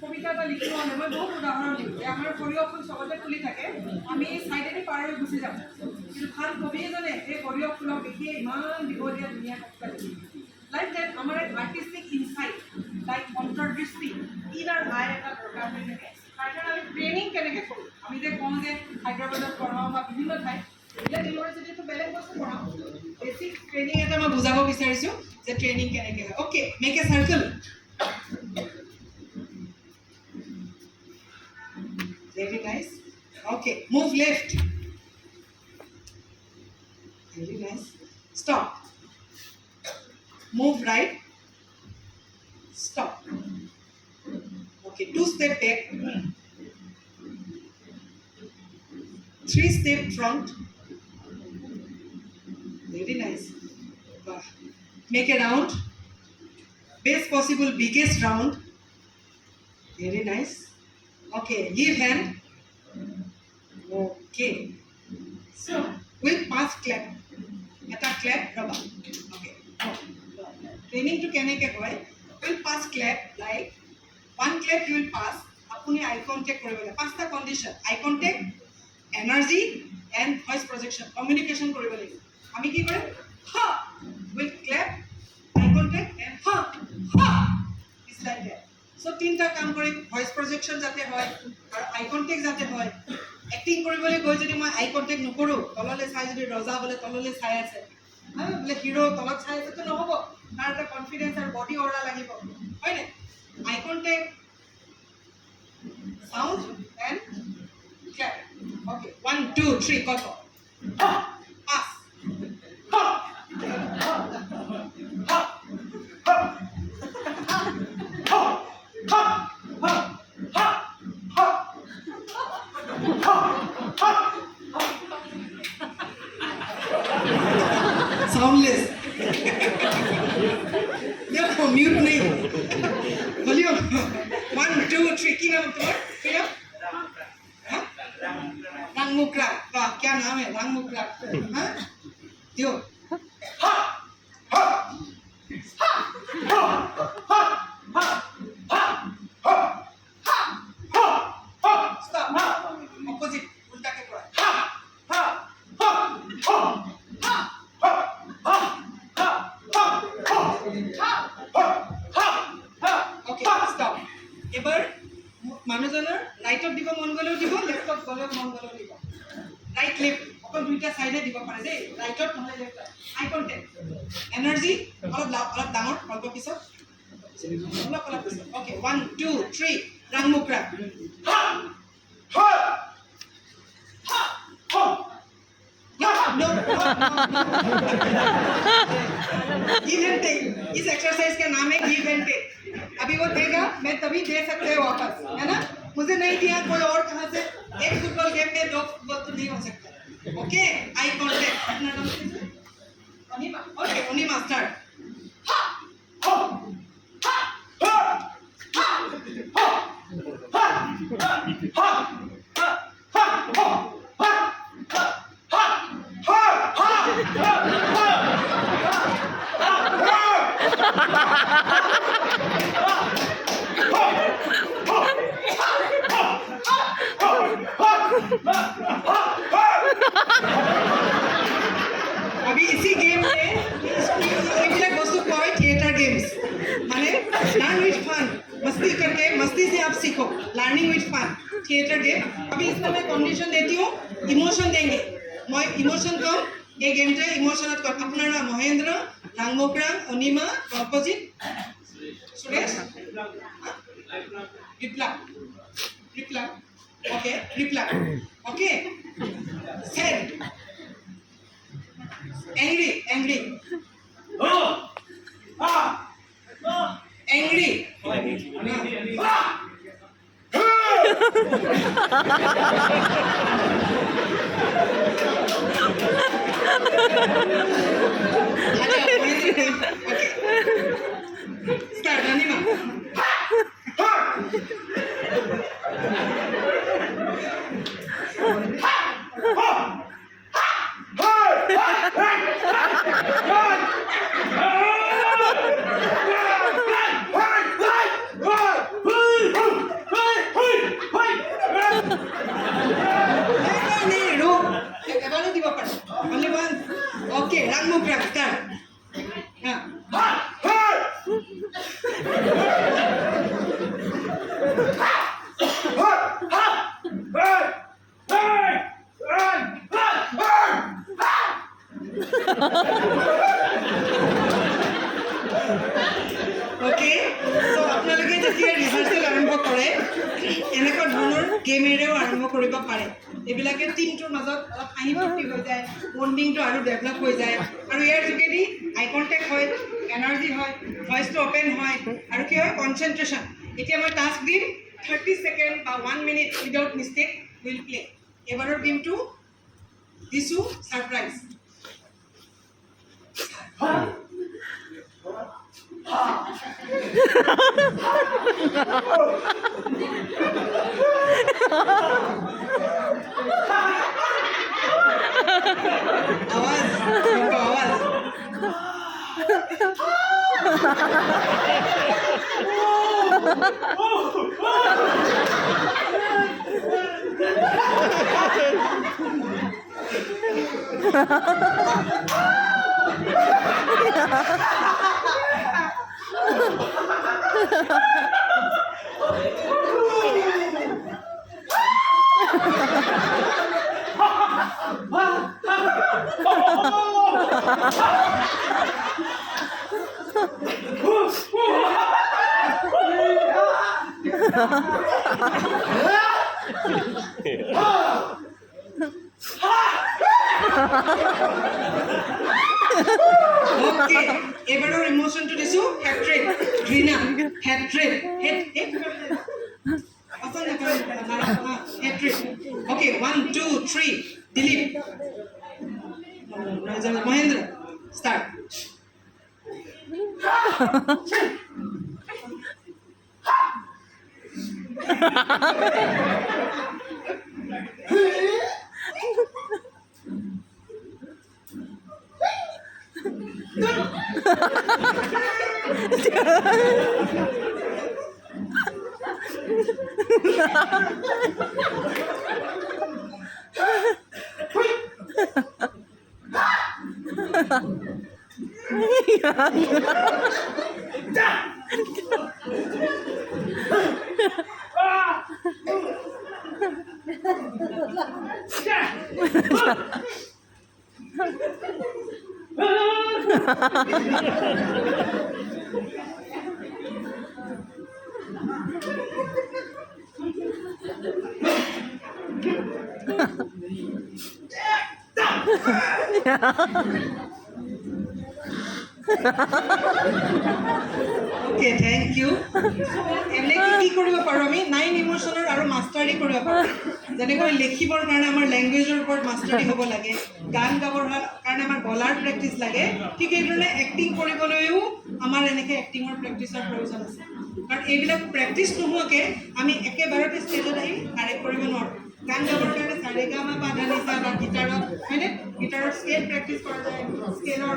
কবিতা এটা লিখিব মানে মই বহুত উদাহৰণ দিওঁ যে আমাৰ সৰিয়হখন চবতে ফুলি থাকে, আমি চাইডেদি পাৰ হৈ গুচি যাওঁ, কিন্তু ভাল কবি এজনে সেই সৰিয়হ ফুলক দেখিয়ে ইমান দীঘলীয়া ধুনীয়া কবিতা লিখিব। লাইক ডেট আমাৰ এক আৰ্টিষ্টিক ইনচাইট, লাইক অন্তৰ্দৃষ্টি, ইনাৰ আই এটা দৰকাৰ হৈ থাকে। তাৰ কাৰণে আমি ট্ৰেইনিং কেনেকৈ কৰোঁ? আমি যে কওঁ যে হায়দৰাবাদত পঢ়াওঁ বা বিভিন্ন ঠাইত, এইবিলাক ইউনিভাৰ্চিটিটো বেলেগ বস্তু পঢ়াওঁ। বেছিক ট্ৰেইনিং এটা মই বুজাব বিচাৰিছোঁ যে ট্ৰেইনিং কেনেকৈ হয়। Okay, make a circle. Very nice. Okay, move left. Very nice. Stop. Move right. Stop. Okay, 2 step back. 3 step front. Very nice. Make a round. Best possible biggest round. Very nice. Okay, give hand. Okay. So, we'll pass clap. Eta clap, rubber. Okay. Training to keneke hoy. We'll pass clap like 1 clap you will pass. Apuni eye contact koribole. Pasta condition. Eye contact, energy, and voice projection. Communication koribole. Ami ki kore? Ha. We'll clap, eye contact, and ha. Ha. It's like that. So, 3টা কাম কৰি voice projection যাতে হয় আৰু I contact যাতে হয়। Acting কৰিবলৈ গৈ যদি মই আই কণ্টেক্ট নকৰোঁ, তললৈ চাই যদি ৰজা বোলে তললৈ চাই আছে, বোলে হিৰো তলত চাই আছেতো নহ'ব, তাৰ এটা কনফিডেঞ্চ আৰু বডি অৰা লাগিব, হয়নে? I contact, sound and ক্লেপ। Okay, 1 2 3 কত পাঁচ। Soundless. देखो म्यूट नहीं हो। बोलियो 1 2 3 की नाम तुम्हारा? क्या? रंगमुकरा। वाह क्या नाम है रंगमुकरा? हाँ? दियो। Stop. Opposite. उल्टा के पूरा। এবার মানুহজনৰ ৰাইটত দিব মন গ'লেও দিব, লেফটত গ'লেও মন গ'লেও দিব। ৰাইট লেফট অকল দুইটা চাইডে দিব পাৰে দেই, ৰাইটত নহ'লে লেফটত। আই কণ্টেক্ট, এনাৰ্জি অলপ ডাঙৰ, অল্প পিছত অলপ পিছত। Okay, 1 2 3 ৰাংমুকৰা। No. Give and take. इस एक्सरसाइज का नाम है गिव एंड टेक। अभी वो देगा, मैं तभी दे सकते हैं वापस, है ना? मुझे नहीं दिया कोई और कहाँ से? एक फुटबॉल गेम में 2 फुटबॉल तो नहीं हो सकता। Okay, eye contact. अपना नाम ओनिमा। Okay, ओनिमा start. अभी इसी गेम में एक वस्तु कॉय थिएटर गेम्स माने लर्न विथ फन, मस्ती करके मस्ती से आप सीखो, learning with fun theatre game. अभी इसमें मैं कंडीशन देती हूँ, इमोशन देंगे। मैं इमोशन कम ये गेम टे इमोशन अपना महेंद्र, रांगमुकरांग, अनिमा, अपोजिट सुरेश, रिप्लक, रिप्लक, ओके, रिप्लक, okay, sad, angry, angry, angry, okay, start, Anima. যেতিয়া ৰিহাৰ্চেল আৰম্ভ কৰে এনেকুৱা ধৰণৰ গেমেৰেও আৰম্ভ কৰিব পাৰে এইবিলাকে টিমটোৰ মাজত অলপ হাঁহি ফূৰ্তি হৈ যায় বণ্ডিংটো আৰু ডেভেলপ হৈ যায় আৰু ইয়াৰ যোগেদি আই কণ্টেক্ট হয় এনাৰ্জি হয় ভইচটো অপেন হয় আৰু কি হয় কনচেনট্ৰেশ্যন এতিয়া মই টাস্ক দিম 30 ছেকেণ্ড বা 1 minute without mistake will play এবাৰৰ গেমটো দিছোঁ ছাৰপ্ৰাইজ आवाज आवाज ओके एबाৰৰ ইমোশনটো দিছো হেট্ৰেড ঘৃণা hatred hatred okay 1 2 3 Dilip Mahendra start okay thank you एने की কৰিব পাৰো আমি 9 ইমোশনৰ আৰু মাষ্টাৰি কৰিব পাৰো যেনেকৈ লিখিবৰ কাৰণে আমাৰ ল্যাঙ্গুৱেজৰ ওপৰত মাষ্টাৰি হ'ব লাগে গান গাবৰ কাৰণে আমাৰ গলাৰ প্ৰেক্টিস লাগে ঠিক এইধৰণে এক্টিং কৰিবলৈও আমাৰ এনেকৈ এক্টিংৰ প্ৰেক্টিসৰ প্ৰয়োজন আছে কাৰণ এইবিলাক প্ৰেক্টিস নোহোৱাকে আমি একেবাৰতে ষ্টেজত আহি কাৰেক্ট কৰিব নোৱাৰো গান গাবৰ কাৰণে সাৰেগামা পা ধা নি সা বা গিটাৰত হয়নে গিটাৰৰ স্কেল প্ৰেক্টিস কৰা যায় স্কেলৰ